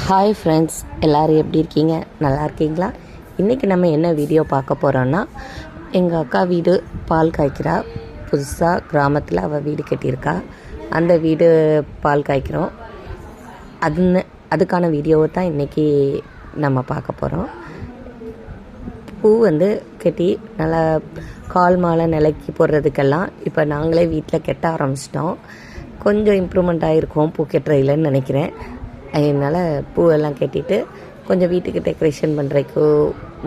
Hi friends, எல்லோரும் எப்படி இருக்கீங்க? நல்லா இருக்கீங்களா? இன்றைக்கி நம்ம என்ன வீடியோ பார்க்க போகிறோன்னா, எங்கள் அக்கா வீடு பால் காய்க்கிறா. புதுசாக கிராமத்தில் அவள் வீடு கட்டியிருக்கா. அந்த வீடு பால் காய்க்கிறோம். அதுக்கான வீடியோவை தான் இன்றைக்கி நம்ம பார்க்க போகிறோம். பூ கட்டி நல்லா கால் மாலை நிலைக்கு போடுறதுக்கெல்லாம் இப்போ நாங்களே வீட்டில் கட்ட ஆரம்பிச்சிட்டோம். கொஞ்சம் இம்ப்ரூவ்மெண்ட் ஆகிருக்கோம் பூ கட்டுறதுலன்னு நினைக்கிறேன். அதனால் பூவெல்லாம் கட்டிட்டு கொஞ்சம் வீட்டுக்கு டெக்கரேஷன் பண்ணுறதுக்கு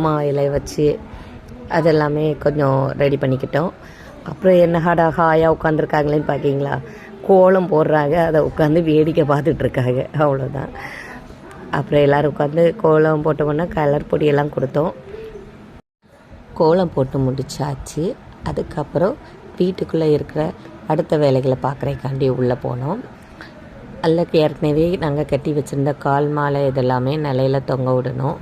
மா இலை வச்சு அதெல்லாமே கொஞ்சம் ரெடி பண்ணிக்கிட்டோம். அப்புறம் என்ன ஹாயாக உட்காந்துருக்காங்களேன்னு பார்க்கிங்களா, கோலம் போடுறாங்க, அதை உட்காந்து வேடிக்கை பார்த்துட்ருக்காங்க, அவ்வளோதான். அப்புறம் எல்லோரும் உட்காந்து கோலம் போட்டோம்னா கலர் பொடியெல்லாம் கொடுத்தோம். கோலம் போட்டு முடிச்சாச்சு. அதுக்கப்புறம் வீட்டுக்குள்ளே இருக்கிற அடுத்த வேலைகளை பார்க்குறதுக்காண்டி உள்ளே போனோம். அல்லக்கு ஏற்கனவே நாங்கள் கட்டி வச்சுருந்த கால் மாலை இதெல்லாமே நிலையில் தொங்க விடணும்.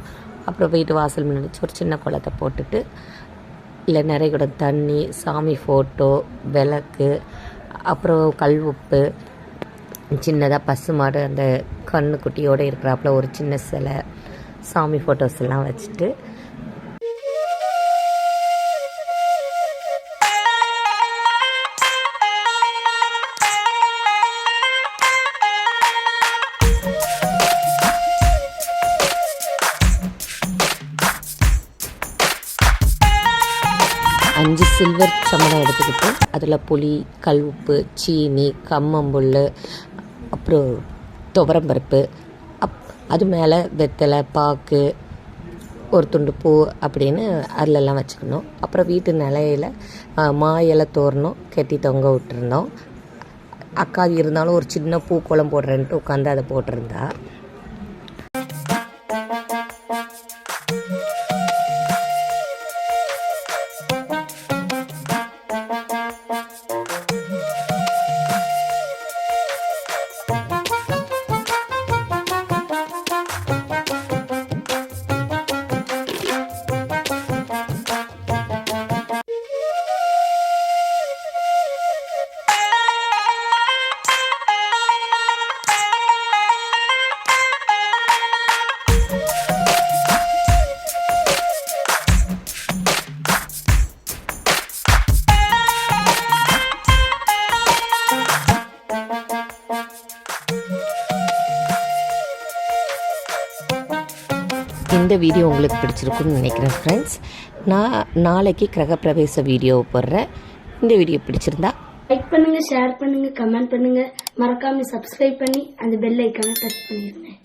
அப்புறம் வீட்டு வாசல் முன்னாடி ஒரு சின்ன குளத்தை போட்டுட்டு இல்லை நிறைய கூட தண்ணி, சாமி ஃபோட்டோ, விளக்கு, அப்புறம் கல் உப்பு, சின்னதாக பசுமாடு அந்த கண்ணுக்குட்டியோடு இருக்கிறாப்புல ஒரு சின்ன சிலை, சாமி ஃபோட்டோஸ் எல்லாம் வச்சுட்டு அஞ்சு சில்வர் சமணம் எடுத்துக்கிட்டு அதில் புளி, கல் உப்பு, சீனி, கம்மம்புல், அப்புறம் துவரம்பருப்பு, அது மேலே வெத்தலை, பாக்கு, ஒரு துண்டு பூ அப்படின்னு அதிலெல்லாம் வச்சுக்கணும். அப்புறம் வீட்டு நிலையில் மா இலை தோரணம் கட்டி தொங்க விட்டுருந்தோம். அக்கா இருந்தாலும் ஒரு சின்ன பூக்கோளம் போடுறேன்ட்டு உட்காந்து அதை போட்டிருந்தா. இந்த வீடியோ உங்களுக்கு பிடிச்சிருக்குன்னு நினைக்கிறேன் ஃப்ரெண்ட்ஸ். நான் நாளைக்கு கிரகப்பிரவேச வீடியோ போடுறேன். இந்த வீடியோ பிடிச்சிருந்தா லைக் பண்ணுங்கள், ஷேர் பண்ணுங்கள், கமெண்ட் பண்ணுங்கள். மறக்காமல் சப்ஸ்கிரைப் பண்ணி அந்த பெல் ஐக்கானை டச் பண்ணிடுங்க.